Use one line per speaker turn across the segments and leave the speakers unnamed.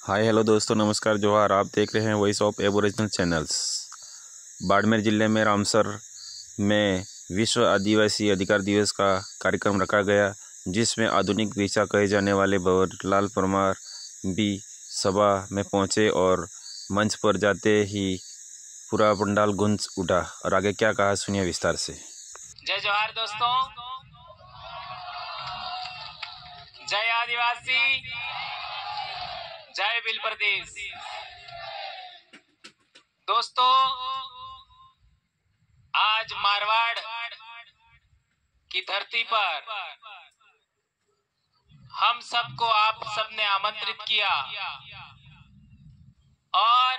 Hi hello दोस्तों, नमस्कार, जोहार। आप देख रहे हैं voice of aboriginal channels. Barmer जिले में रामसर में विश्व आदिवासी अधिकार दिवस का कार्यक्रम रखा गया, जिसमें आधुनिक ऋचा कहे जाने वाले भंवरलाल परमार भी सभा में पहुंचे और मंच पर जाते ही पूरा पंडाल गूंज उठा। और आगे क्या कहा सुनिए विस्तार से।
जय जोहार दोस्तों, जय आदिवासी, जय भील प्रदेश। दोस्तों, आज मारवाड़ की धरती पर हम सबको आप सबने आमंत्रित किया और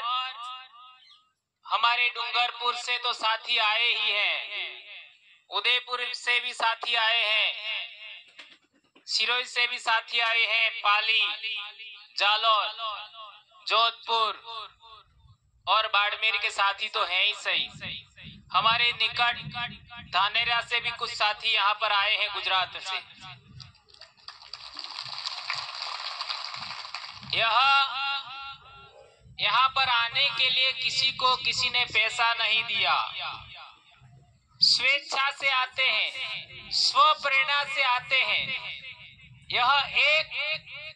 हमारे डूंगरपुर से तो साथी आए ही हैं, उदयपुर से भी साथी आए हैं, सिरोही से भी साथी आए हैं, पाली, जालौर, जोधपुर और बाड़मेर के साथी तो हैं ही सही। हमारे निकट धानेरा से भी कुछ साथी यहाँ पर आए हैं, गुजरात से। यहाँ पर आने के लिए किसी ने पैसा नहीं दिया, स्वेच्छा से आते हैं, स्व प्रेरणा से आते हैं। यह एक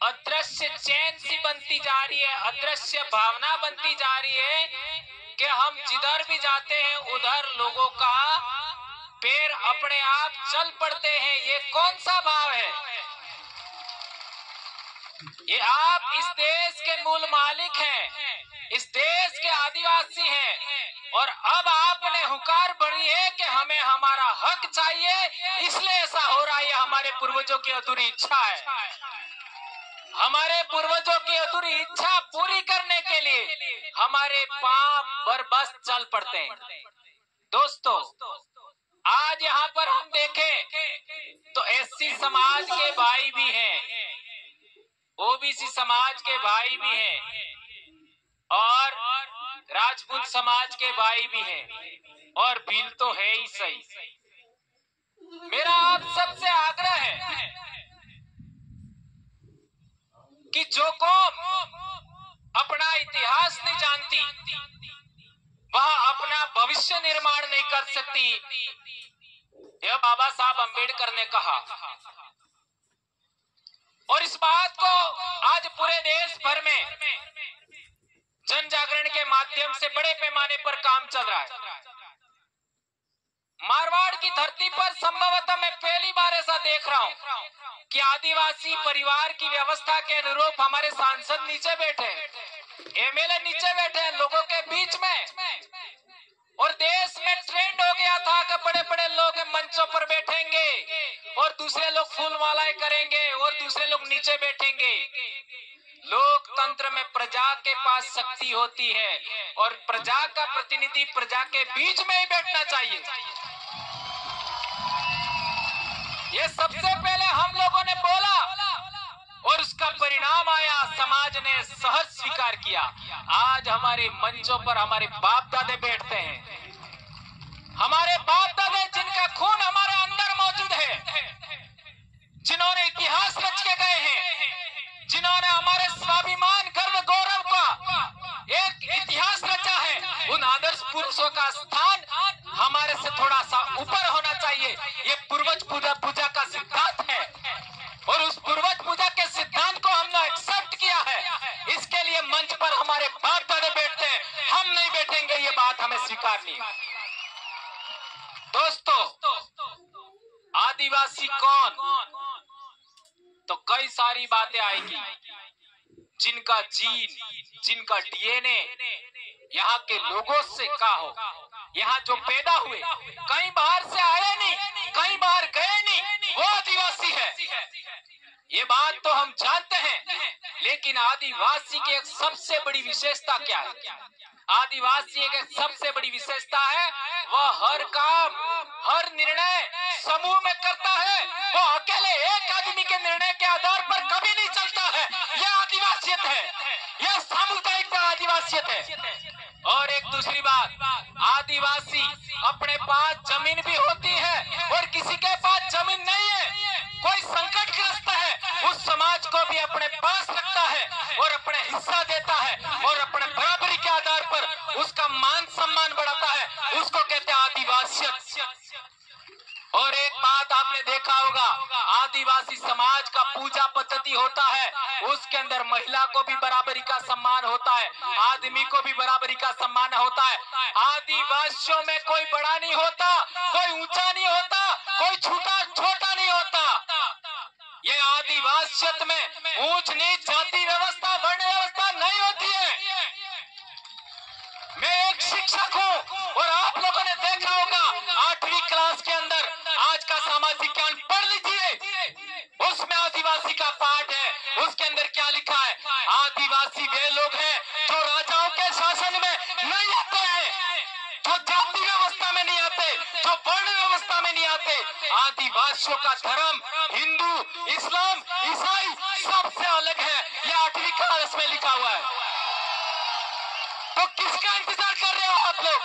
अदृश्य चैन सी बनती जा रही है, अदृश्य भावना बनती जा रही है कि हम जिधर भी जाते हैं उधर लोगों का पैर अपने आप चल पड़ते हैं। ये कौन सा भाव है? ये आप इस देश के मूल मालिक हैं, इस देश के आदिवासी हैं और अब आपने हुकार भरी है कि हमें हमारा हक चाहिए, इसलिए ऐसा हो रहा है। हमारे पूर्वजों की अधूरी इच्छा है। हमारे पूर्वजों की अधूरी इच्छा पूरी करने के लिए हमारे पांव बरबस चल पड़ते हैं। दोस्तों, आज यहाँ पर हम देखें तो एससी समाज के भाई भी हैं, ओबीसी समाज के भाई भी हैं और राजपूत समाज के भाई भी हैं और भील तो है ही सही। मेरा आप सबसे आग्रह है कि जो कौम अपना इतिहास नहीं जानती वह अपना भविष्य निर्माण नहीं कर सकती। यह बाबा साहब अंबेडकर ने कहा और इस बात को आज पूरे देश भर में जन जागरण के माध्यम से बड़े पैमाने पर काम चल रहा है। मारवाड़ की धरती पर संभवतः मैं पहली बार ऐसा देख रहा हूं कि आदिवासी परिवार की व्यवस्था के अनुरूप हमारे सांसद नीचे बैठे हैं, एमएलए नीचे बैठे हैं लोगों के बीच में। और देश में ट्रेंड हो गया था कि बड़े बड़े लोग मंचों पर बैठेंगे और दूसरे लोग फूलमालाएं करेंगे और दूसरे लोग नीचे बैठेंगे। लोकतंत्र में प्रजा के पास शक्ति होती है और प्रजा का प्रतिनिधि प्रजा के बीच में ही बैठना चाहिए। ये सबसे पहले हम लोगों ने बोला और उसका परिणाम आया, समाज ने सहज स्वीकार किया। आज हमारे मंचों पर हमारे बाप दादे बैठते हैं, हमारे बाप दादे जिनका खून हमारे अंदर मौजूद है, जिन्होंने इतिहास रच के गए हैं, जिन्होंने हमारे स्वाभिमान गर्व गौरव का एक इतिहास रचा है, उन आदर्श पुरुषों का स्थान हमारे से थोड़ा सा ऊपर होना चाहिए। ये पूर्वज पूजा का सिद्धांत है और उस पूर्वज पूजा के सिद्धांत को हमने एक्सेप्ट किया है। इसके लिए मंच पर हमारे बाप दादे बैठते हैं, हम नहीं बैठेंगे, ये बात हमें स्वीकारनी है। दोस्तों, आदिवासी कौन? तो कई सारी बातें आएगी, जिनका जीन, जिनका डीएनए यहाँ के लोगों से का हो, यहाँ जो पैदा हुए, कहीं बाहर से आए नहीं, कहीं बाहर गए नहीं, वो आदिवासी है। ये बात तो हम जानते हैं, लेकिन आदिवासी की एक सबसे बड़ी विशेषता क्या है? आदिवासी एक सबसे बड़ी विशेषता है, वह हर काम, हर निर्णय समूह में करता है। वो अकेले एक आदमी के निर्णय के आधार पर कभी नहीं चलता है। यह आदिवासियत है, यह सामुदायिकता आदिवासियत है। और एक दूसरी बात, आदिवासी अपने पास जमीन भी होती है और किसी के पास जमीन नहीं है, कोई संकटग्रस्त है, उस समाज को भी अपने पास रखता है और अपने हिस्सा देता है और अपने बराबरी के आधार पर उसका मान सम्मान बढ़ाता है, उसको कहते हैं आदिवासियत। और एक बात आपने देखा होगा, आदिवासी समाज का पूजा पद्धति होता है, उसके अंदर महिला को भी बराबरी का सम्मान होता है, आदमी को भी बराबरी का सम्मान होता है। आदिवासियों में कोई बड़ा नहीं होता, कोई ऊंचा नहीं होता, कोई छोटा नहीं होता। ये आदिवासियत में ऊंच नीच, जाति व्यवस्था, वर्ण व्यवस्था नहीं होती है। मैं एक शिक्षक हूँ और आप लोगों ने देखा होगा 8वीं क्लास के अंदर आज का सामाजिक ज्ञान पढ़ लीजिए, उसमें आदिवासी का पाठ है। उसके अंदर क्या लिखा है? आदिवासी वे लोग हैं जो राजाओं के शासन में नहीं आते हैं, जो जाति व्यवस्था में नहीं आते, जो वर्ण व्यवस्था में नहीं आते। आदिवासियों का धर्म हिंदू, इस्लाम, ईसाई सबसे अलग है। यह 8वीं क्लास में लिखा हुआ है। तो किसका इंतजार कर रहे हो आप लोग?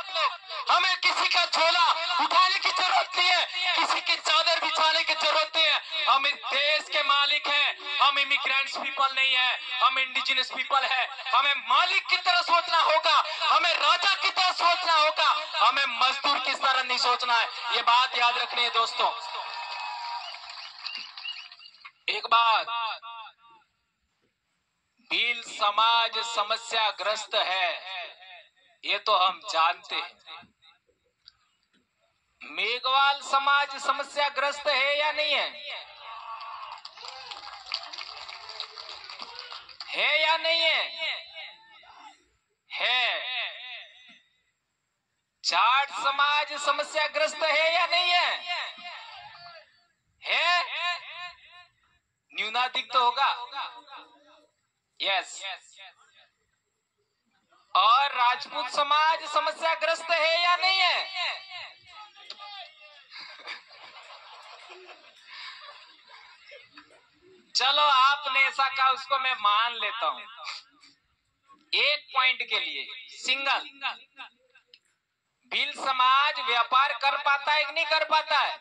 हमें किसी का झोला उठाने की जरूरत नहीं है, किसी की चादर बिछाने की जरूरत नहीं है। हम इस देश के मालिक हैं, हम इमिग्रेंट्स पीपल नहीं है, हम इंडिजिनस पीपल है। हमें मालिक की तरह सोचना होगा, हमें राजा की तरह सोचना होगा, हमें मजदूर की तरह नहीं सोचना है। ये बात याद रखनी है दोस्तों। एक बात, भील समाज समस्याग्रस्त है, ये तो हम जानते हैं। मेघवाल समाज समस्याग्रस्त है या नहीं है? है या नहीं है? है। जाट समाज समस्याग्रस्त है या नहीं है? है। न्यूनाधिक तो होगा। यस। और राजपूत समाज समस्याग्रस्त है या नहीं है? चलो आपने ऐसा कहा, उसको मैं मान लेता हूं। एक पॉइंट के लिए सिंगल, भील समाज व्यापार कर पाता है कि नहीं कर पाता है?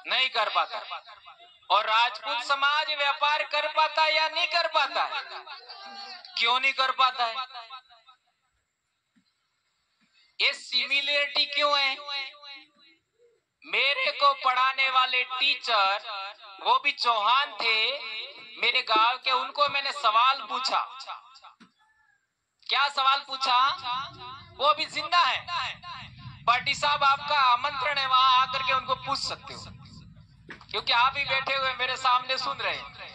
नहीं कर पाता। और राजपूत समाज व्यापार कर पाता है या नहीं कर पाता है? क्यों नहीं कर पाता है? ये सिमिलरिटी क्यों है? मेरे को पढ़ाने वाले टीचर, वो भी चौहान थे मेरे गांव के, उनको मैंने सवाल पूछा। क्या सवाल पूछा? वो भी जिंदा है। पार्टी साहब आपका आमंत्रण है, वहां आकर के उनको पूछ सकते हो, क्योंकि आप ही बैठे हुए मेरे सामने सुन रहे हैं।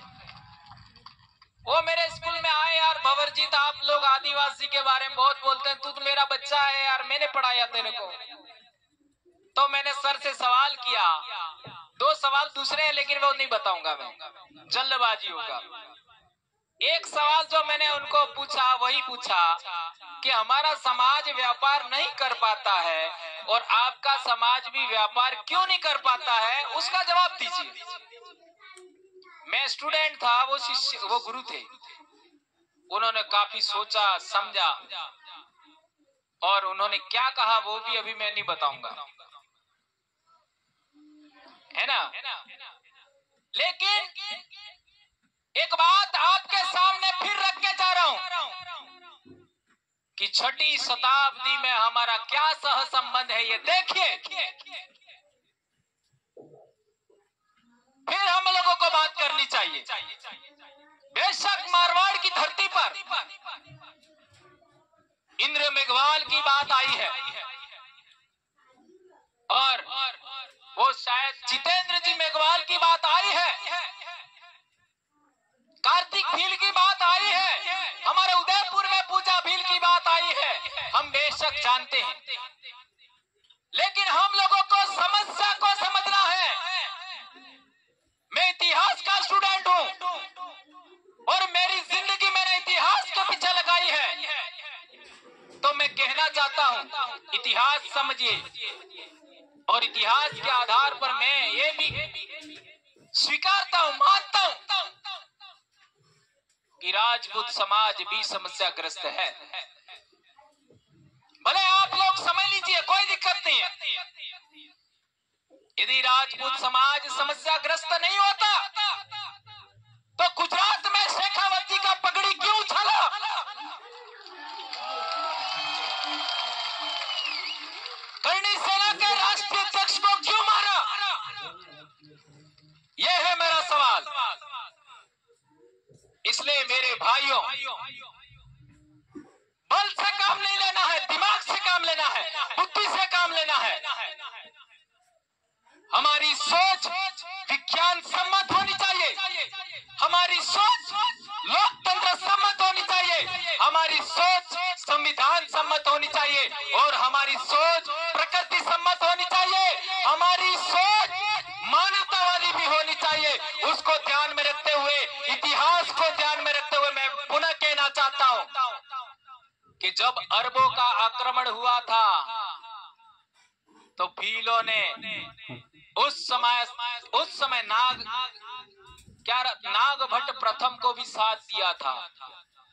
वो मेरे स्कूल में आए, यार भंवरजीत आप लोग आदिवासी के बारे में बहुत बोलते हैं, तू तो मेरा बच्चा है यार, मैंने पढ़ाया तेरे को। तो मैंने सर से सवाल किया, 2 सवाल दूसरे हैं लेकिन वो नहीं बताऊंगा मैं, जल्दबाजी होगा। एक सवाल जो मैंने उनको पूछा, वही पूछा कि हमारा समाज व्यापार नहीं कर पाता है और आपका समाज भी व्यापार क्यों नहीं कर पाता है, उसका जवाब दीजिए। मैं स्टूडेंट था, वो शिष्य, वो गुरु थे। उन्होंने काफी सोचा समझा और उन्होंने क्या कहा वो भी अभी मैं नहीं बताऊंगा, है ना। लेकिन एक बात आपके सामने फिर रख के जा रहा हूं कि 6वीं शताब्दी में हमारा क्या सह संबंध है, ये देखिए। फिर हम लोगों को बात करनी चाहिए। बेशक मारवाड़ की धरती पर इंद्र मेघवाल की बात आई है और वो शायद जितेंद्र जी मेघवाल की बात आई है, कार्तिक भील की बात आई है, हमारे उदयपुर में पूजा भील की बात आई है। हम बेशक जानते हैं, लेकिन हम लोगों को समस्या को समझना है। मैं इतिहास का स्टूडेंट हूं और मेरी जिंदगी मैंने इतिहास के पीछे लगाई है। तो मैं कहना चाहता हूं, इतिहास समझिए और इतिहास के आधार पर मैं ये भी स्वीकारता हूं, मानता हूं कि राजपूत समाज भी समस्याग्रस्त है। भले आप लोग समझ लीजिए, कोई दिक्कत नहीं है। यदि राजपूत समाज समस्याग्रस्त नहीं होता तो गुजरात में शेखावत जी का पगड़ी क्यों भाइयों, बल से काम नहीं लेना है, दिमाग से काम लेना है, बुद्धि से काम लेना है। हमारी सोच विज्ञान सम्मत होनी चाहिए, हमारी सोच लोकतंत्र सम्मत होनी चाहिए, हमारी सोच संविधान सम्मत होनी चाहिए, और हमारी सोच प्रकृति सम्मत होनी चाहिए, हमारी सोच मानवतावादी भी होनी चाहिए। उसको ध्यान में रखते हुए, इतिहास को ध्यान में रखते हुए मैं पुनः कहना चाहता हूं कि जब अरबों का आक्रमण हुआ था तो भीलों ने उस समय नागभट्ट प्रथम को भी साथ दिया था।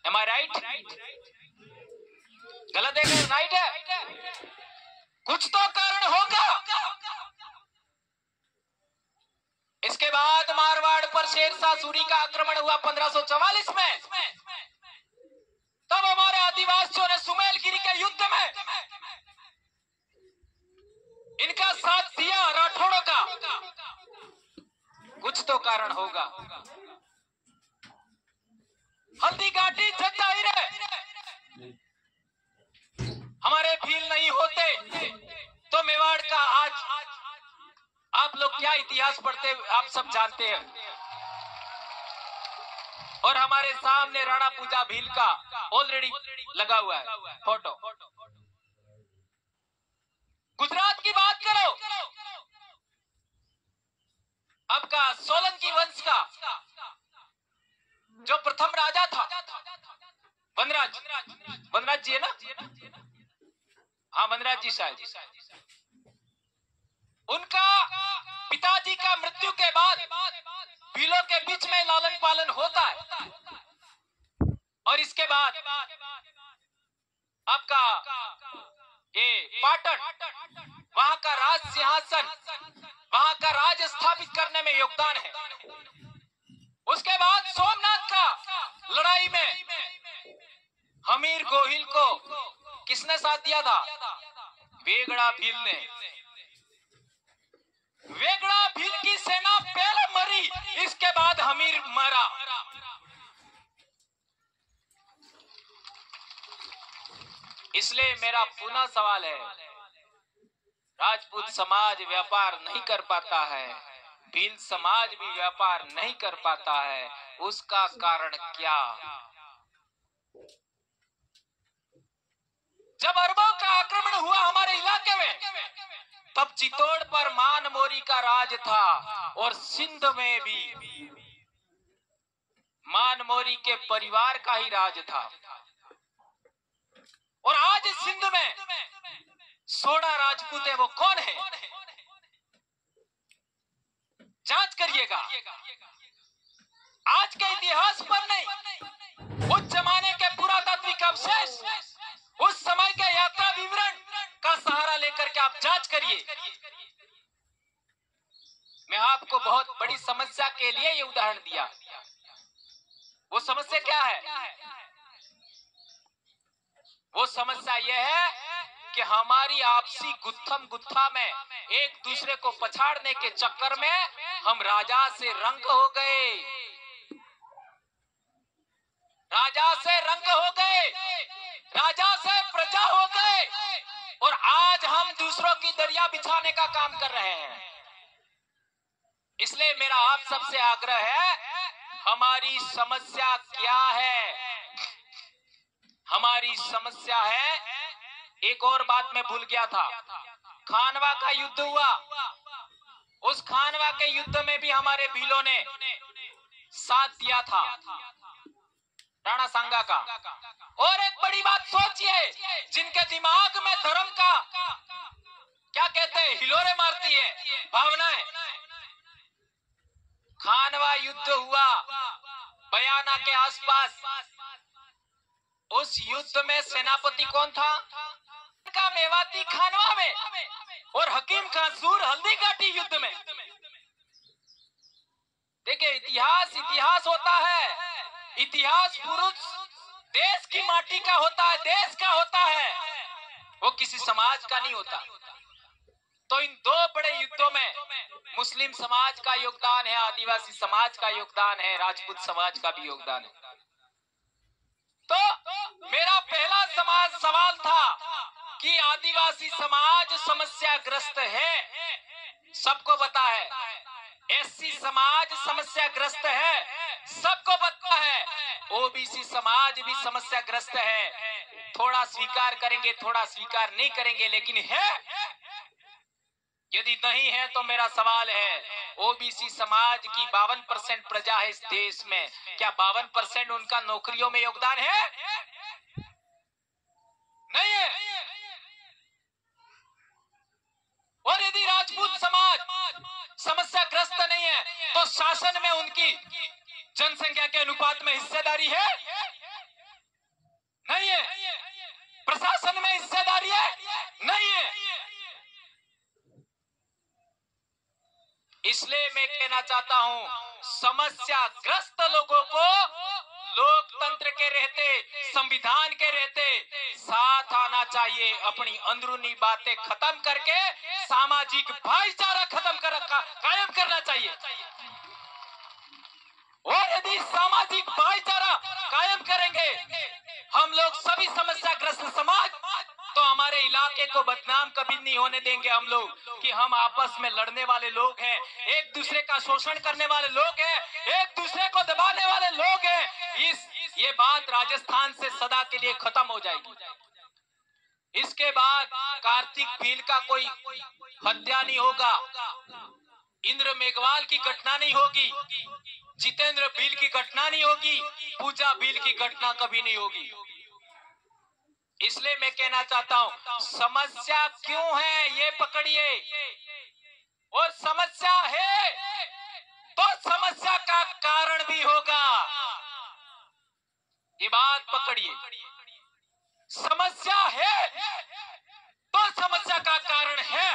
Am I right? गलत है क्या? राइट है? कुछ तो कारण होगा। इसके बाद मारवाड़ पर शेरशाह सूरी का आक्रमण हुआ 1544 में। तब हमारे आदिवासियों ने सुमेलगिरी के युद्ध में इनका साथ दिया, राठौड़ों का। कुछ तो कारण होगा। हल्दी घाटी जगदाहिर है, हमारे भील नहीं होते तो मेवाड़ का आज आप लोग क्या इतिहास पढ़ते आप सब जानते हैं। और हमारे सामने राणा पूजा भील का ऑलरेडी लगा हुआ है फोटो। गुजरात की बात करो, आपका सोलंकी वंश का जो प्रथम राजा था वनराज जी है ना? हाँ, वनराज जी शायद। उनका पिताजी का मृत्यु के बाद भीलों के बीच में लालन पालन होता है, और इसके बाद आपका ये पाटन, वहां का राज सिंहासन, वहां का राज स्थापित करने में योगदान है। उसके बाद सोमनाथ का लड़ाई में हमीर गोहिल को किसने साथ दिया था? वेगड़ा भील ने। वेगड़ा भील की सेना पहले मरी, इसके बाद हमीर मरा। इसलिए मेरा पुनः सवाल है, राजपूत समाज व्यापार नहीं कर पाता है, भील समाज भी व्यापार नहीं कर पाता है, उसका कारण क्या? जब अरबों का आक्रमण हुआ हमारे इलाके में, तब चित्तौड़ पर मान मोरी का राज था, और सिंध में भी मान मोरी के परिवार का ही राज था। और आज सिंध में 16 राजपूत है, वो कौन है? जांच करिएगा। आज के इतिहास पर नहीं, उस जमाने के पुरातात्विक अवशेष, उस समय के यात्रा विवरण का सहारा लेकर के आप जांच करिए। मैं आपको बहुत बड़ी समस्या के लिए ये उदाहरण दिया। वो समस्या क्या है? वो समस्या यह है कि हमारी आपसी गुत्थम गुत्था में एक दूसरे को पछाड़ने के चक्कर में हम राजा से रंग हो गए, राजा से रंग हो गए, राजा से प्रजा हो गए, और आज हम दूसरों की दरिया बिछाने का काम कर रहे हैं। इसलिए मेरा आप सबसे आग्रह है, हमारी समस्या क्या है? हमारी समस्या है, एक और बात मैं भूल गया था, खानवा का युद्ध हुआ। उस खानवा के युद्ध में भी हमारे भीलों ने साथ दिया था, राणा सांगा का। और एक बड़ी बात सोचिए, जिनके दिमाग में धर्म का क्या कहते हैं, हिलोरे मारती है भावनाएं। खानवा युद्ध हुआ बयाना के आसपास, उस युद्ध में सेनापति कौन था? का मेवाती खानवा में, और हकीम खासूर हल्दी घाटी युद्ध में। देखिए, इतिहास होता है। इतिहास पुरुष देश की माटी का होता है, देश का होता है, वो किसी समाज का नहीं होता। तो इन दो बड़े युद्धों में मुस्लिम समाज का योगदान है, आदिवासी समाज का योगदान है, राजपूत समाज का भी योगदान है। का सवाल था कि आदिवासी समाज समस्याग्रस्त है, सबको पता है। एससी समाज समस्याग्रस्त है, सबको पता है। ओबीसी समाज भी समस्याग्रस्त है। थोड़ा स्वीकार करेंगे, थोड़ा स्वीकार नहीं करेंगे, लेकिन है। यदि नहीं है तो मेरा सवाल है, ओबीसी समाज की 52% प्रजा है इस देश में, क्या 52% उनका नौकरियों में योगदान है? नहीं है। और यदि राजपूत समाज समस्याग्रस्त नहीं है तो शासन में उनकी जनसंख्या के अनुपात में हिस्सेदारी है? नहीं है। प्रशासन में हिस्सेदारी है? नहीं है। इसलिए मैं कहना चाहता हूं, समस्याग्रस्त लोगों को लोकतंत्र के रहते, संविधान के रहते साथ आना चाहिए। अपनी अंदरूनी बातें खत्म करके सामाजिक भाईचारा कायम करना चाहिए। और यदि सामाजिक भाईचारा कायम करेंगे हम लोग सभी समस्याग्रस्त समाज, तो हमारे इलाके को बदनाम कभी नहीं होने देंगे हम लोग कि हम आपस में लड़ने वाले लोग हैं, एक दूसरे का शोषण करने वाले लोग हैं, एक दूसरे को दबाने वाले लोग हैं। ये बात राजस्थान से सदा के लिए खत्म हो जाएगी। इसके बाद कार्तिक भील का कोई हत्या नहीं होगा, इंद्र मेघवाल की घटना नहीं होगी, जितेंद्र भील की घटना नहीं होगी, पूजा भील की घटना कभी नहीं होगी। इसलिए मैं कहना चाहता हूं, समस्या क्यों है ये पकड़िए, और समस्या है तो समस्या का कारण भी होगा, ये बात पकड़िए। समस्या है तो समस्या का कारण है।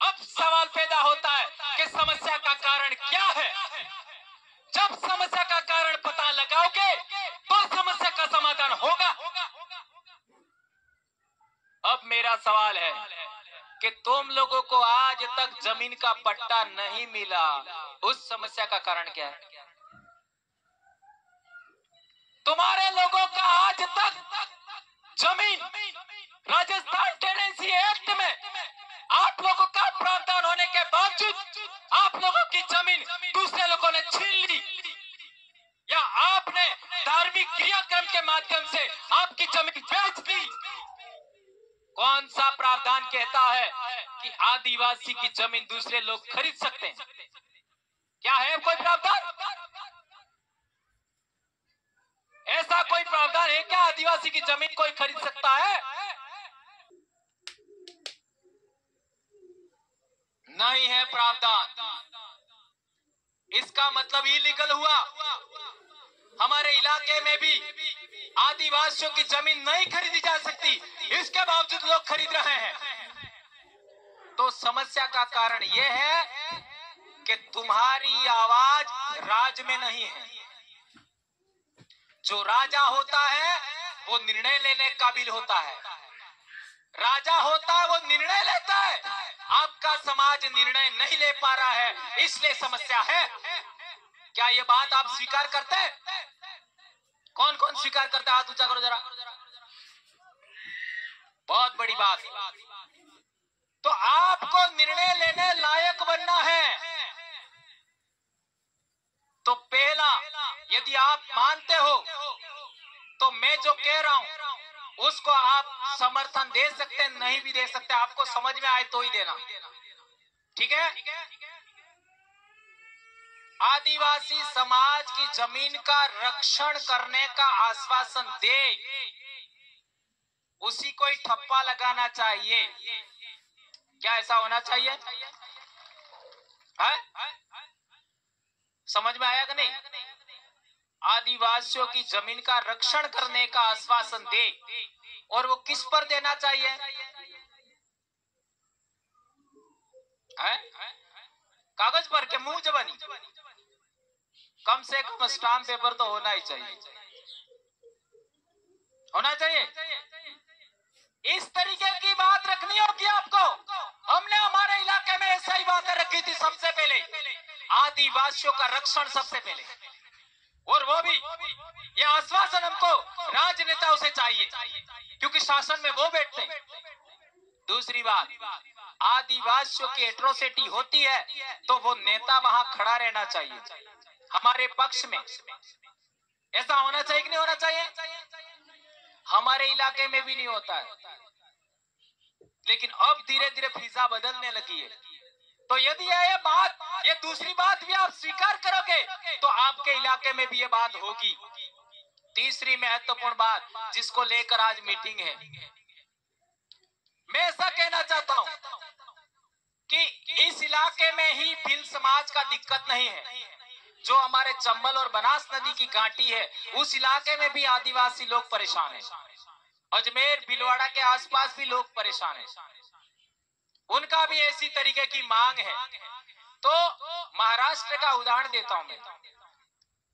अब सवाल पैदा होता है कि समस्या का कारण क्या है। जब समस्या का कारण पता लगाओगे तो समस्या का समाधान होगा। अब मेरा सवाल है कि तुम लोगों को आज तक जमीन का पट्टा नहीं मिला, उस समस्या का कारण क्या है? तुम्हारे लोगों का आज तक जमीन राजस्थान टेनेंसी एक्ट में 8 लोगों का प्रावधान होने के बावजूद आप लोगों की जमीन दूसरे लोगों ने छीन ली, या आपने धार्मिक क्रियाक्रम के माध्यम से आपकी जमीन बेच दी। कौन सा प्रावधान कहता है कि आदिवासी की जमीन दूसरे लोग खरीद सकते हैं? क्या है कोई प्रावधान? ऐसा कोई प्रावधान है क्या आदिवासी की जमीन कोई खरीद सकता है? नहीं है प्रावधान। इसका मतलब इलीगल हुआ। हमारे इलाके में भी आदिवासियों की जमीन नहीं खरीदी जा सकती, इसके बावजूद लोग खरीद रहे हैं। तो समस्या का कारण यह है कि तुम्हारी आवाज राज में नहीं है। जो राजा होता है वो निर्णय लेने काबिल होता है, राजा होता है वो निर्णय लेता है। आपका समाज निर्णय नहीं ले पा रहा है, इसलिए समस्या है। क्या ये बात आप स्वीकार करते हैं? कौन कौन स्वीकार करता है? हाथ ऊंचा करो जरा। बहुत बड़ी बात। तो आपको निर्णय लेने लायक बनना है। तो पहला, यदि आप मानते हो तो मैं जो कह रहा हूं उसको आप समर्थन दे सकते हैं, नहीं भी दे सकते, आपको समझ में आए तो ही देना, ठीक है? आदिवासी समाज की जमीन का रक्षण करने का आश्वासन दे, उसी को ही ठप्पा लगाना चाहिए। क्या ऐसा होना चाहिए? है? समझ में आया कि नहीं? आदिवासियों की जमीन का रक्षण करने का आश्वासन दे, और वो किस पर देना चाहिए? है? कागज पर के मुंह जबानी? कम से कम स्टाम्प पेपर तो होना ही चाहिए, होना चाहिए। इस तरीके की बात रखनी होगी आपको। हमने हमारे इलाके में ऐसा ही बातें रखी थी सबसे पहले, आदिवासियों का रक्षण सबसे पहले, और वो भी यह आश्वासन हमको राजनेताओं से चाहिए, क्योंकि शासन में वो बैठते हैं। दूसरी बात, आदिवासियों की एट्रोसिटी होती है तो वो नेता वहां खड़ा रहना चाहिए हमारे पक्ष में। ऐसा होना चाहिए कि नहीं होना चाहिए? हमारे इलाके में भी नहीं होता है, लेकिन अब धीरे धीरे फिजा बदलने लगी है। तो यदि ये बात, ये दूसरी बात भी आप स्वीकार करोगे तो आपके इलाके में भी ये बात होगी। तीसरी महत्वपूर्ण बात जिसको लेकर आज मीटिंग है, मैं ऐसा कहना चाहता हूं कि इस इलाके में ही भिल समाज का दिक्कत नहीं है। जो हमारे चंबल और बनास नदी की घाटी है, उस इलाके में भी आदिवासी लोग परेशान हैं। अजमेर भीलवाड़ा के आसपास भी लोग परेशान हैं, उनका भी ऐसी तरीके की मांग है। तो महाराष्ट्र का उदाहरण देता हूं मैं।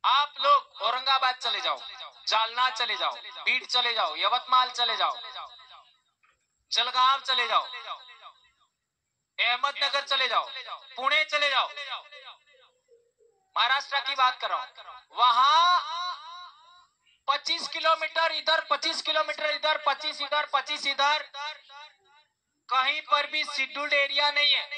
आप लोग औरंगाबाद चले जाओ, जालना चले जाओ, बीड चले जाओ, यवतमाल चले जाओ, जलगांव चले जाओ, अहमदनगर चले जाओ, पुणे चले जाओ, महाराष्ट्र की बात कर रहा हूं। वहां 25 किलोमीटर इधर, 25 किलोमीटर इधर, 25 इधर, 25 इधर, कहीं पर भी शेड्यूल्ड एरिया नहीं है,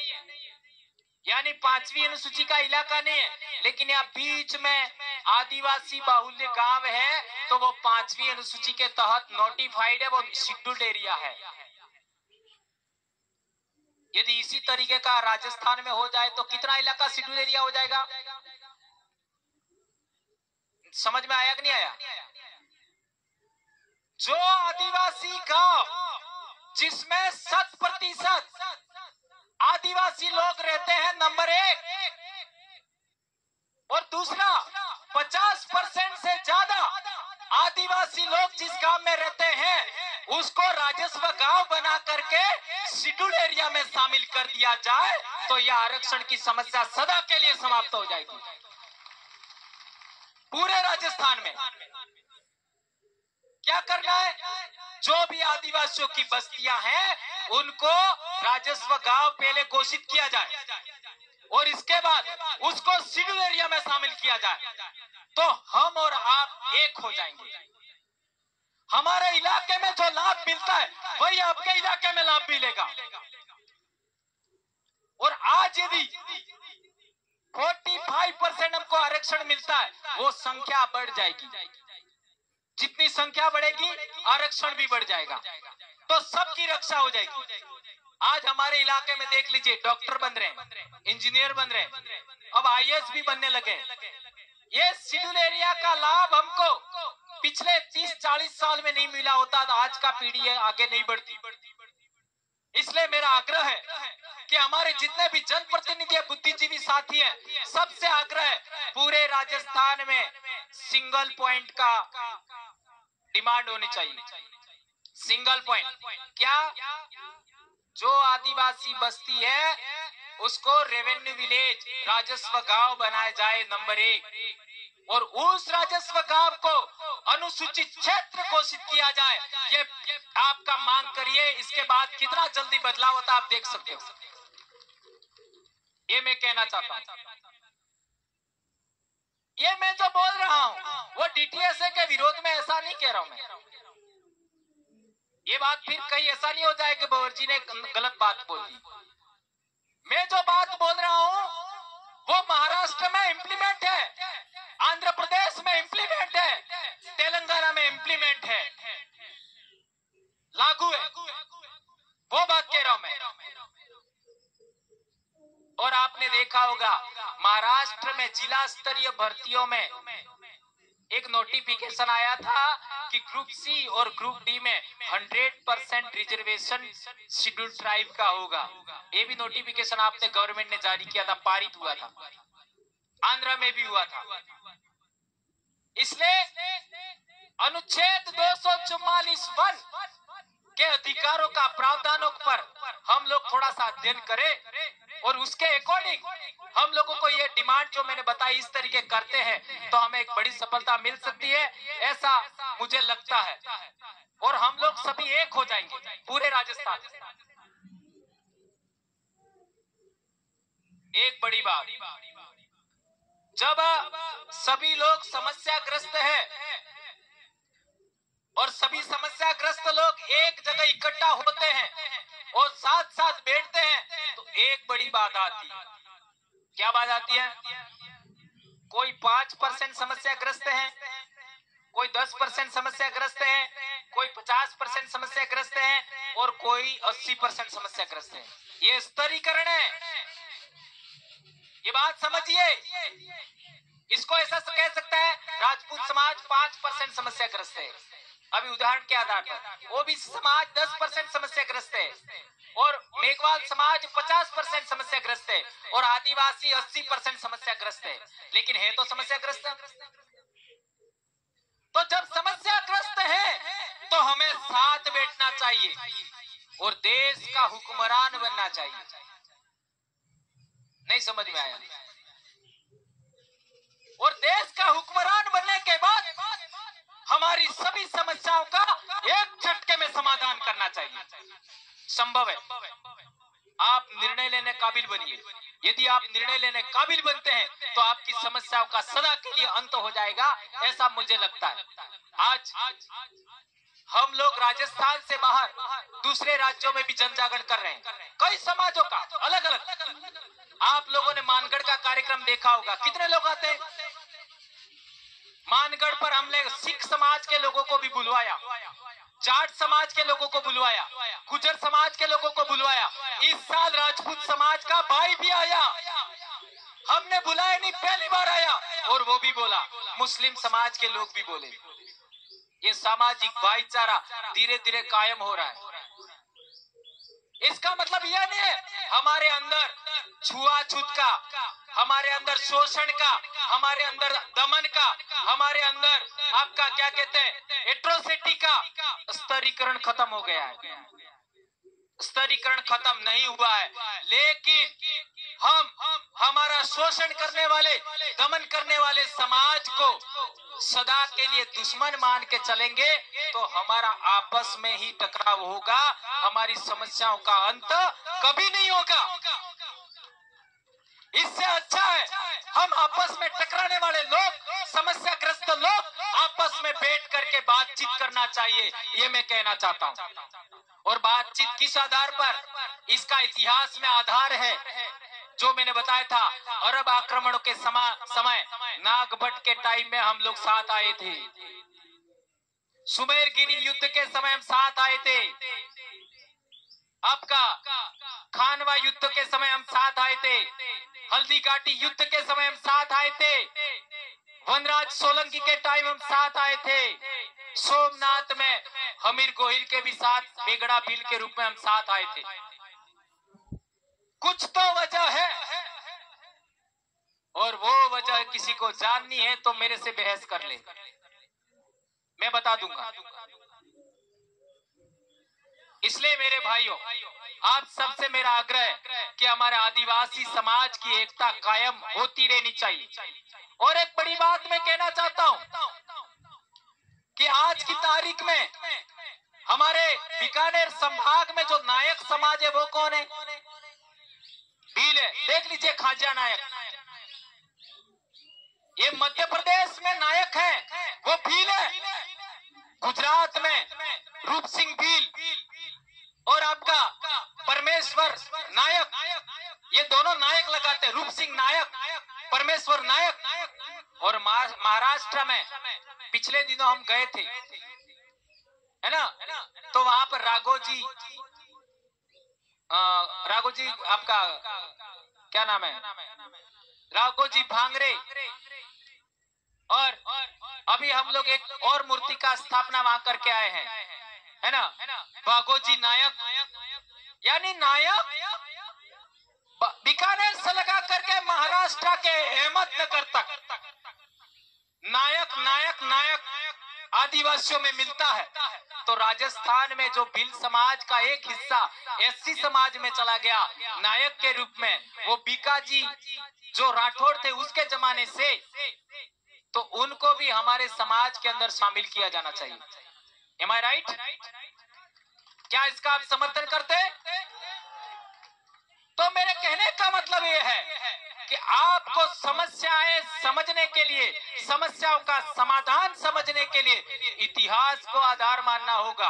यानी 5वीं अनुसूची का इलाका नहीं है। लेकिन यहाँ बीच में आदिवासी बाहुल्य गांव है, तो वो 5वीं अनुसूची के तहत नोटिफाइड है, वो शेड्यूल्ड एरिया है। यदि इसी तरीके का राजस्थान में हो जाए तो कितना इलाका शेड्यूल्ड एरिया हो जाएगा? समझ में आया कि नहीं आया? जो आदिवासी गांव जिसमें 100% आदिवासी लोग रहते हैं, नंबर 1, और दूसरा 50% से ज्यादा आदिवासी लोग जिस गांव में रहते हैं, उसको राजस्व गांव बना करके शेड्यूल एरिया में शामिल कर दिया जाए तो यह आरक्षण की समस्या सदा के लिए समाप्त हो जाएगी पूरे राजस्थान में। क्या करना है? जो भी आदिवासियों की बस्तियां हैं उनको राजस्व गांव पहले घोषित किया जाए और इसके बाद उसको शेड्यूल एरिया में शामिल किया जाए, तो हम और आप एक हो जाएंगे। हमारे इलाके में जो लाभ मिलता है वही आपके इलाके में लाभ मिलेगा। और आज यदि 45% हमको आरक्षण मिलता है, वो संख्या बढ़ जाएगी। जितनी संख्या बढ़ेगी आरक्षण भी बढ़ जाएगा, तो सबकी रक्षा हो जाएगी। आज हमारे इलाके में देख लीजिए, डॉक्टर बन रहे हैं, इंजीनियर बन रहे हैं, अब IAS भी बनने लगे। ये शेड्यूल एरिया का लाभ हमको पिछले 30-40 साल में नहीं मिला होता तो आज का पीढ़ी आगे नहीं बढ़ती। इसलिए मेरा आग्रह है कि हमारे जितने भी जनप्रतिनिधि बुद्धिजीवी साथी हैं, सबसे आग्रह है पूरे राजस्थान में सिंगल पॉइंट का डिमांड होनी चाहिए। सिंगल पॉइंट क्या? जो आदिवासी बस्ती है उसको रेवेन्यू विलेज, राजस्व गांव बनाया जाए, नंबर 1, और उस राजस्व गांव को अनुसूचित क्षेत्र घोषित किया जाए। ये आपका मांग करिए, इसके बाद कितना जल्दी बदलाव होता आप देख सकते हो। ये मैं कहना चाहता हूं। ये मैं जो बोल रहा हूं वो DTSA के विरोध में ऐसा नहीं कह रहा हूं मैं। ये बात फिर कहीं ऐसा नहीं हो जाए कि बवर जी ने गलत बात बोल दी। मैं जो बात बोल रहा हूं वो महाराष्ट्र में इंप्लीमेंट है, आंध्र प्रदेश में इंप्लीमेंट है, तेलंगाना में इंप्लीमेंट है, लागू है, वो बात कह रहा हूं मैं। और आपने देखा होगा महाराष्ट्र में जिला स्तरीय भर्तियों में एक नोटिफिकेशन आया था कि ग्रुप C और ग्रुप D में 100% रिजर्वेशन शेड्यूल्ड ट्राइब का होगा। ये भी नोटिफिकेशन आपने गवर्नमेंट ने जारी किया था, पारित हुआ था, आंध्र में भी हुआ था। इसलिए अनुच्छेद 244(1) के अधिकारों का प्रावधानों पर हम लोग थोड़ा सा अध्ययन करें और उसके अकॉर्डिंग हम लोगों को ये डिमांड जो मैंने बताई इस तरीके करते हैं तो हमें एक बड़ी सफलता मिल सकती है, ऐसा मुझे लगता है। और हम लोग सभी एक हो जाएंगे पूरे राजस्थान। एक बड़ी बात, जब सभी लोग समस्याग्रस्त हैं और सभी समस्याग्रस्त लोग एक जगह इकट्ठा होते हैं और साथ साथ बैठते हैं तो एक बड़ी बात आती है। क्या बात आती है? कोई 5% समस्याग्रस्त है, कोई 10% समस्याग्रस्त है, कोई 50% समस्याग्रस्त है और कोई 80% समस्याग्रस्त है। ये स्तरीकरण है। ये बात समझिए। इसको ऐसा कह सकता है राजपूत समाज 5% समस्याग्रस्त है, अभी उदाहरण के आधार पर। ओबीसी समाज 10% समस्याग्रस्त है और मेघवाल समाज 50% समस्याग्रस्त है और आदिवासी 80% समस्याग्रस्त है। लेकिन है तो समस्याग्रस्त। तो जब समस्याग्रस्त है तो हमें साथ बैठना चाहिए और देश का हुक्मरान बनना चाहिए। नहीं समझ में आया? और देश का हुक्मरान बनने के बाद हमारी सभी समस्याओं का एक झटके में समाधान करना चाहिए। संभव है। आप निर्णय लेने काबिल बनिए। यदि आप निर्णय लेने काबिल बनते हैं तो आपकी समस्याओं का सदा के लिए अंत हो जाएगा, ऐसा मुझे लगता है। आज हम लोग राजस्थान से बाहर दूसरे राज्यों में भी जन जागरण कर रहे हैं, कई समाजों का अलग अलग। आप लोगों ने मानगढ़ का कार्यक्रम देखा होगा, कितने लोग आते हैं मानगढ़ पर। हमने सिख समाज के लोगों को भी बुलवाया, जाट समाज के लोगों को बुलवाया, गुर्जर समाज के लोगों को बुलवाया। इस साल राजपूत समाज का भाई भी आया, हमने बुलाया नहीं, पहली बार आया और वो भी बोला। मुस्लिम समाज के लोग भी बोले। ये सामाजिक भाईचारा धीरे धीरे कायम हो रहा है। इसका मतलब यह नहीं है हमारे अंदर छुआछूत का, हमारे अंदर शोषण का, हमारे अंदर दमन का, हमारे अंदर आपका क्या कहते हैं एट्रोसिटी का स्तरीकरण खत्म हो गया है। स्तरीकरण खत्म नहीं हुआ है, लेकिन हम हमारा शोषण करने वाले, दमन करने वाले समाज को सदा के लिए दुश्मन मान के चलेंगे तो हमारा आपस में ही टकराव होगा, हमारी समस्याओं का अंत कभी नहीं होगा। इससे अच्छा है हम आपस में टकराने वाले लोग, समस्याग्रस्त लोग आपस में बैठ करके बातचीत करना चाहिए, ये मैं कहना चाहता हूँ। और बातचीत किस आधार पर? इसका इतिहास में आधार है जो मैंने बताया था। अरब आक्रमणों के समय नागभट्ट के टाइम में हम लोग साथ आए थे, सुमेरगिरी युद्ध के समय हम साथ आए थे, आपका खानवा युद्ध के समय हम साथ आए थे, हल्दी घाटी युद्ध के समय हम साथ आए थे, वनराज सोलंकी के टाइम हम साथ आए थे, सोमनाथ में हमीर गोहिल के भी साथ बेगड़ा बिल के रूप में हम साथ आए थे। कुछ तो वजह है और वो वजह किसी को जाननी है तो मेरे से बहस कर ले, मैं बता दूंगा। इसलिए मेरे भाइयों, आप सबसे मेरा आग्रह है कि हमारे आदिवासी समाज की एकता कायम होती रहनी चाहिए। और एक बड़ी बात मैं कहना चाहता हूं कि आज की तारीख में हमारे बीकानेर संभाग में जो नायक समाज है वो कौन है? भील है। देख लीजिए खाजा नायक, ये मध्य प्रदेश में नायक है, वो भील है। गुजरात में रूप सिंह भील और आपका परमेश्वर नायक, ये दोनों नायक लगाते हैं, रूप सिंह नायक, परमेश्वर नायक। और महाराष्ट्र में पिछले दिनों हम गए थे, है ना, तो वहां पर राघोजी आपका क्या नाम है, राघोजी भांगरे, और अभी हम लोग एक और मूर्ति का स्थापना वहां करके आए हैं, है ना, भागोजी नायक, यानी नायक बीकानेर से लगा करके महाराष्ट्र के अहमदनगर तक नायक नायक नायक आदिवासियों में मिलता है। तो राजस्थान में जो भील समाज का एक हिस्सा एससी समाज में चला गया नायक के रूप में, वो बीकाजी जो राठौड़ थे उसके जमाने से, तो उनको भी हमारे समाज के अंदर शामिल किया जाना चाहिए। Am I right? क्या इसका आप समर्थन करते हैं? तो मेरे कहने का मतलब ये है कि आपको समस्याएं समझने के लिए, समस्याओं का समाधान समझने के लिए इतिहास को आधार मानना होगा।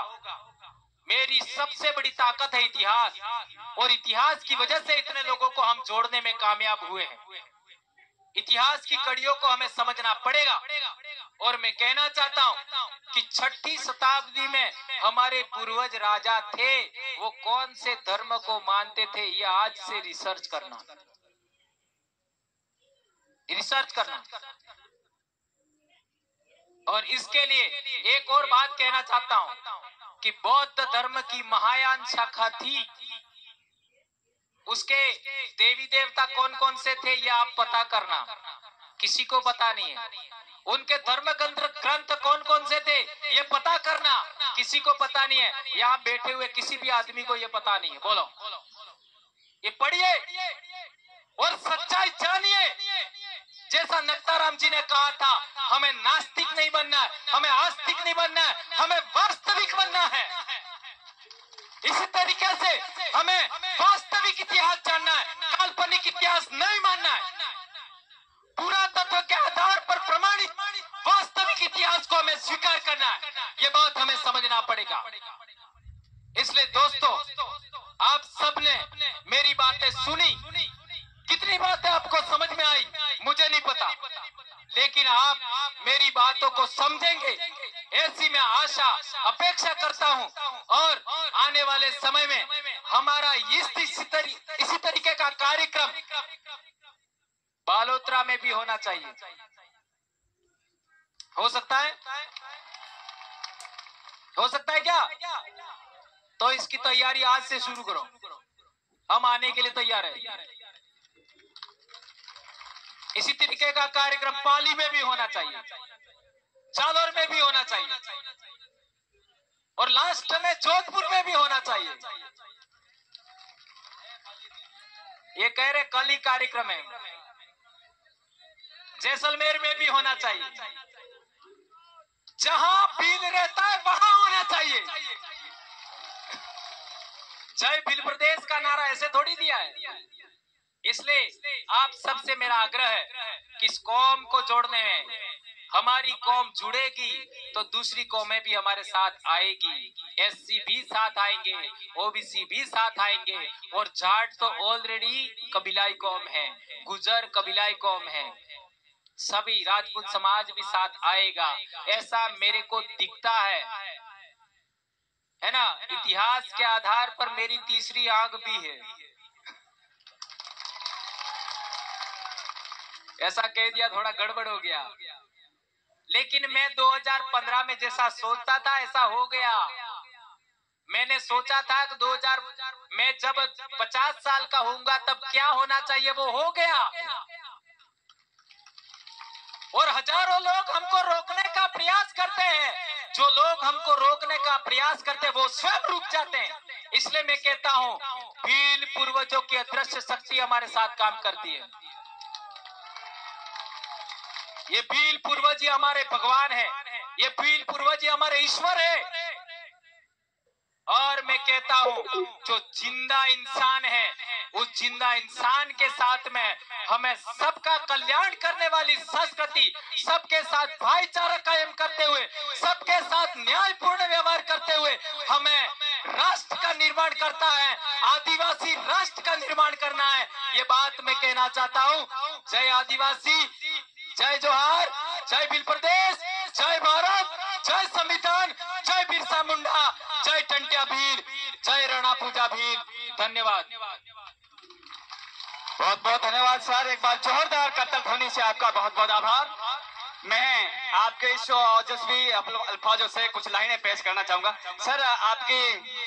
मेरी सबसे बड़ी ताकत है इतिहास, और इतिहास की वजह से इतने लोगों को हम जोड़ने में कामयाब हुए हैं। इतिहास की कड़ियों को हमें समझना पड़ेगा। और मैं कहना चाहता हूं कि 6ठी शताब्दी में हमारे पूर्वज राजा थे, वो कौन से धर्म को मानते थे, ये आज से रिसर्च करना। और इसके लिए एक और बात कहना चाहता हूं कि बौद्ध धर्म की महायान शाखा थी, उसके देवी देवता कौन कौन से थे ये आप पता करना, किसी को पता नहीं है। उनके धर्म ग्रंथ कौन कौन से थे ये पता करना, किसी को पता नहीं है। यहाँ बैठे हुए किसी भी आदमी को ये पता नहीं है। बोलो, ये पढ़िए और सच्चाई जानिए। जैसा नक्ताराम जी ने कहा था, हमें नास्तिक नहीं बनना है, हमें आस्तिक नहीं बनना है, हमें वास्तविक बनना है। इसी तरीके से हमें वास्तविक इतिहास जानना है, काल्पनिक इतिहास नहीं मानना है। पुरातत्व के आधार पर प्रमाणित वास्तविक इतिहास को हमें स्वीकार करना है। ये बात हमें समझना पड़ेगा। इसलिए दोस्तों, आप सबने मेरी बातें सुनी, कितनी बातें आपको समझ में आई मुझे नहीं पता, लेकिन आप मेरी बातों को समझेंगे ऐसी मैं आशा अपेक्षा करता हूं। और आने वाले समय में हमारा इसी तरीके का कार्यक्रम बालोतरा में भी होना चाहिए। हो सकता है? हो सकता है क्या? तो इसकी तैयारी आज से शुरू करो। हम आने के लिए तैयार हैं। इसी तरीके का कार्यक्रम पाली में भी होना चाहिए, जालौर में भी होना चाहिए, और लास्ट में जोधपुर में भी होना चाहिए। ये कह रहे कल ही कार्यक्रम है। जैसलमेर में भी होना चाहिए। जहां भील रहता है वहां होना चाहिए। जय भील प्रदेश का नारा ऐसे थोड़ी दिया है। इसलिए आप सबसे मेरा आग्रह है कि इस कौम को जोड़ने में, हमारी कौम जुड़ेगी तो दूसरी कौमें भी हमारे साथ आएगी। एससी भी साथ आएंगे, ओबीसी भी साथ आएंगे, और जाट तो ऑलरेडी कबीलाई कौम है, गुजर कबीलाई कौम है, सभी राजपूत समाज भी साथ आएगा, ऐसा मेरे को दिखता है ना। इतिहास के आधार पर मेरी तीसरी आंख भी है। ऐसा कह दिया, थोड़ा गड़बड़ हो गया, लेकिन मैं 2015 में जैसा सोचता था ऐसा हो गया। मैंने सोचा था कि मैं जब 50 साल का होऊंगा तब क्या होना चाहिए वो हो गया, और हजारों लोग हमको रोकने का प्रयास करते हैं। जो लोग हमको रोकने का प्रयास करते हैं वो स्वयं रुक जाते हैं। इसलिए मैं कहता हूँ, भील पूर्वजों की अदृश्य शक्ति हमारे साथ काम करती है। ये भील पूर्वज हमारे भगवान है, ये भील पूर्वज हमारे ईश्वर है। और मैं कहता हूँ, जो जिंदा इंसान है उस जिंदा इंसान के साथ में हमें सबका कल्याण करने वाली संस्कृति, सबके साथ भाईचारा कायम करते हुए, सबके साथ न्यायपूर्ण व्यवहार करते हुए हमें राष्ट्र का निर्माण करता है, आदिवासी राष्ट्र का निर्माण करना है। ये बात मैं कहना चाहता हूँ। जय आदिवासी, जय जोहार, जय भील प्रदेश, जय भारत, जय संविधान, जय बिरसा मुंडा, जय टंट्या भील, जय राणा पूजा भील। धन्यवाद।
बहुत बहुत धन्यवाद सर। एक बार जोरदार करतल ध्वनि से आपका बहुत बहुत आभार। मैं आपके इस ओजस्वी अल्फाजों से कुछ लाइनें पेश करना चाहूंगा। सर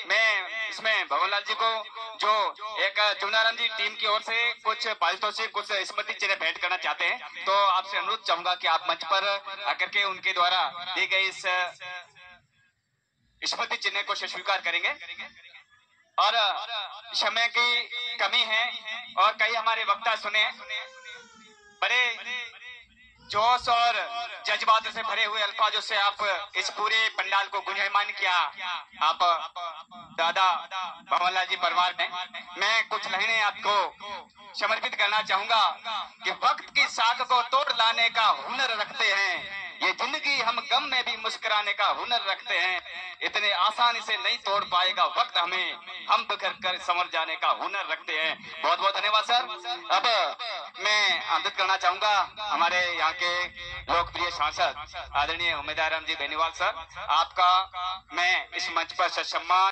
मैं इसमें भगवानलाल जी को जो एक चुनाराम जी टीम की ओर से कुछ पारितोषिक, कुछ स्मृति चिन्ह भेंट करना चाहते हैं, तो आपसे अनुरोध चाहूंगा कि आप मंच पर आकर के उनके द्वारा दी गई इस स्मृति चिन्ह को स्वीकार करेंगे। और समय की कमी है और कई हमारे वक्ता सुने, बड़े जोश और जज्बात से भरे हुए अल्फाजों से आप इस पूरे पंडाल को गुंजायमान किया। आप दादा भवनलाल जी परिवार में मैं कुछ लाइनें आपको समर्पित करना चाहूंगा कि वक्त की साख को तोड़ लाने का हुनर रखते हैं, ये जिंदगी हम गम में भी मुस्कुराने का हुनर रखते हैं, इतने आसानी से नहीं तोड़ पाएगा वक्त हमें, हम बिखर कर संवर जाने का हुनर रखते हैं। बहुत बहुत धन्यवाद सर। अब मैं आमंत्रित करना चाहूंगा हमारे यहाँ के लोकप्रिय सांसद आदरणीय उमेदवार राम जी बेनीवाल सर, आपका मैं इस मंच पर सम्मान